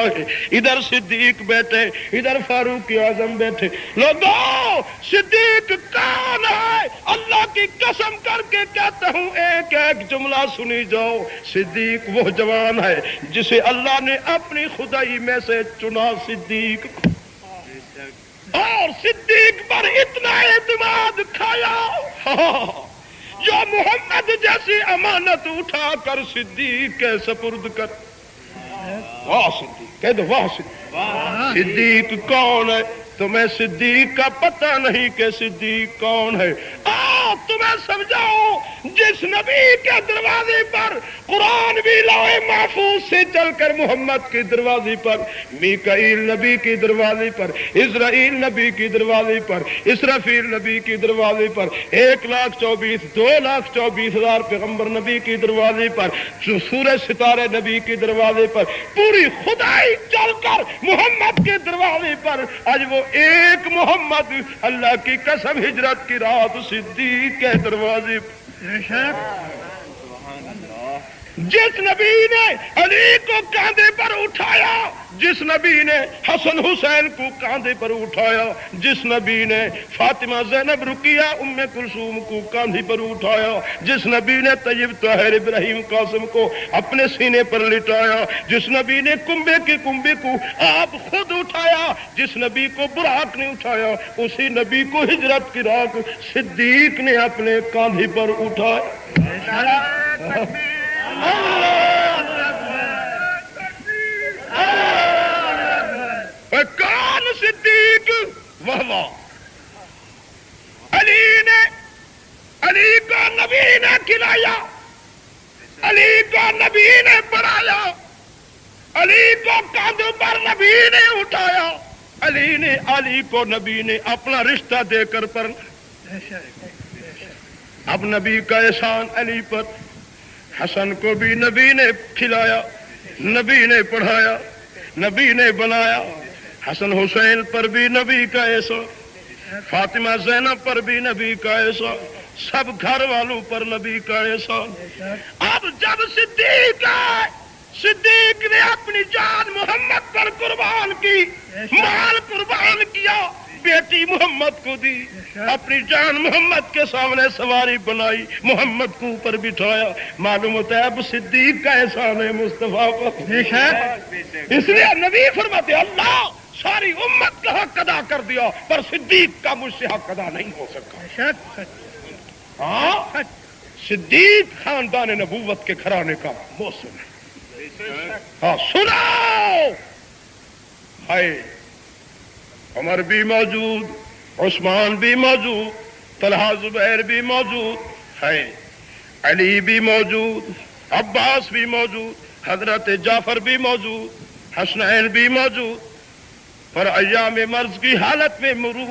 ہے، ادھر صدیق بیٹھے، ادھر فاروق اعظم بیٹھے. لوگوں صدیق کون ہے؟ اللہ کی قسم کر کے کہتا ہوں ایک ایک جملہ سنی جاؤ. صدیق وہ جوان ہے جسے اللہ نے اپنی خدائی میں سے چنا. صدیق اور صدیق پر اتنا اعتماد کھایا جو محمد جیسی امانت اٹھا کر صدیق کے سپرد کر. واہ صدیق کہہ دو، واہ صدیق. صدیق کون ہے؟ تمہیں صدیق کا پتہ نہیں کہ صدیق کون ہے؟ تمہیں سمجھاؤ، جس نبی کے دروازے پر قرآن بھی لوح محفوظ سے چل کر محمد کے دروازے پر، میکائیل نبی کے دروازے پر، اسرائیل نبی کے دروازے پر، اسرافیل نبی کے دروازے پر، 1,24,000 2,24,000 پیغمبر نبی کے دروازے پر، سورج ستارے نبی کے دروازے پر، پوری خدائی چل کر محمد کے دروازے پر. آج وہ ایک محمد، اللہ کی قسم ہجرت کی رات صدیق کے دروازے پر. جس نبی نے علی کو کاندھے پر اٹھایا، جس نبی نے حسن حسین کو کاندھے پر اٹھایا، جس نبی نے فاطمہ زینب رقیہ ام کلثوم کو کاندھے پر اٹھایا، جس نبی نے طیب طاہر ابراہیم قاسم کو اپنے سینے پر لٹایا، جس نبی نے کنبے کے کنبے کو آپ خود اٹھایا، جس نبی کو براق نے اٹھایا، اسی نبی کو ہجرت کی رات صدیق نے اپنے کاندھے پر اٹھایا. کون صدیق؟ وہ علی کو نبی نے کھلایا، علی کو نبی نے پڑھایا، علی کو کاندھوں پر نبی نے اٹھایا، علی کو نبی نے اپنا رشتہ دے کر پر. اب نبی کا احسان علی پر. حسن کو بھی نبی نے کھلایا، نبی نے پڑھایا، نبی نے بنایا. حسن حسین پر بھی نبی کا احسان، فاطمہ زینب پر بھی نبی کا احسان، سب گھر والوں پر نبی کا احسان. اب جب صدیق نے اپنی جان محمد پر قربان کی، مال قربان کیا، بیٹی محمد کو دی، اپنی جان محمد کے سامنے سواری بنائی، محمد کو اوپر بٹھایا. معلوم ہوتا ہے اب صدیق کا احسان ہے مصطفیٰ پر. اس لیے نبی فرماتے اللہ ساری امت کا حق ادا کر دیا، پر صدیق کا مجھ سے حق ادا نہیں ہو سکا. ہاں صدیق خاندان نبوت کے گھرانے کا موسم ہے. ہاں سناؤ، ہائے عمر بھی موجود، عثمان بھی موجود، طلحہ زبیر بھی موجود ہے، علی بھی موجود، عباس بھی موجود، حضرت جعفر بھی موجود، حسنین بھی موجود. پر ایام مرض کی حالت میں مرو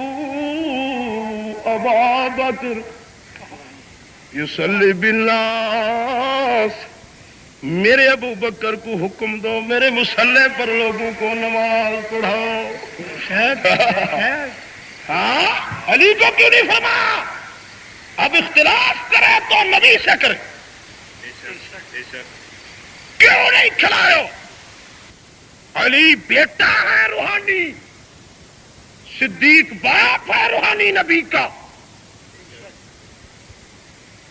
ابا بکر یصلی بالناس، میرے ابو بکر کو حکم دو میرے مصلی پر لوگوں کو نماز پڑھاؤ. ہاں علی کو کیوں نہیں فرما؟ اب اختلاف کرے تو نبی سے کرے. کیوں نہیں کھلاؤ؟ علی بیٹا ہے روحانی، صدیق باپ ہے روحانی نبی کا.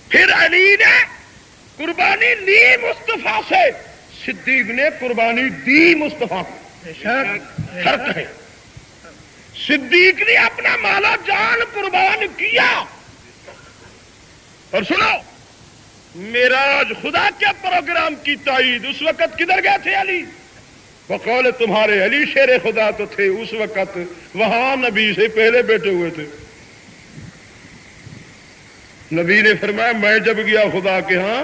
پھر علی نے قربانی لی مصطفیٰ سے، صدیق نے قربانی دی مصطفیٰ کو. فرق ہے. صدیق نے اپنا مالا جان قربان کیا. اور سنو، معراج خدا کے پروگرام کی تائید اس وقت کدھر گئے تھے علی؟ بقول تمہارے علی شیر خدا تو تھے اس وقت وہاں نبی سے پہلے بیٹھے ہوئے تھے. نبی نے فرمایا میں جب گیا خدا کے ہاں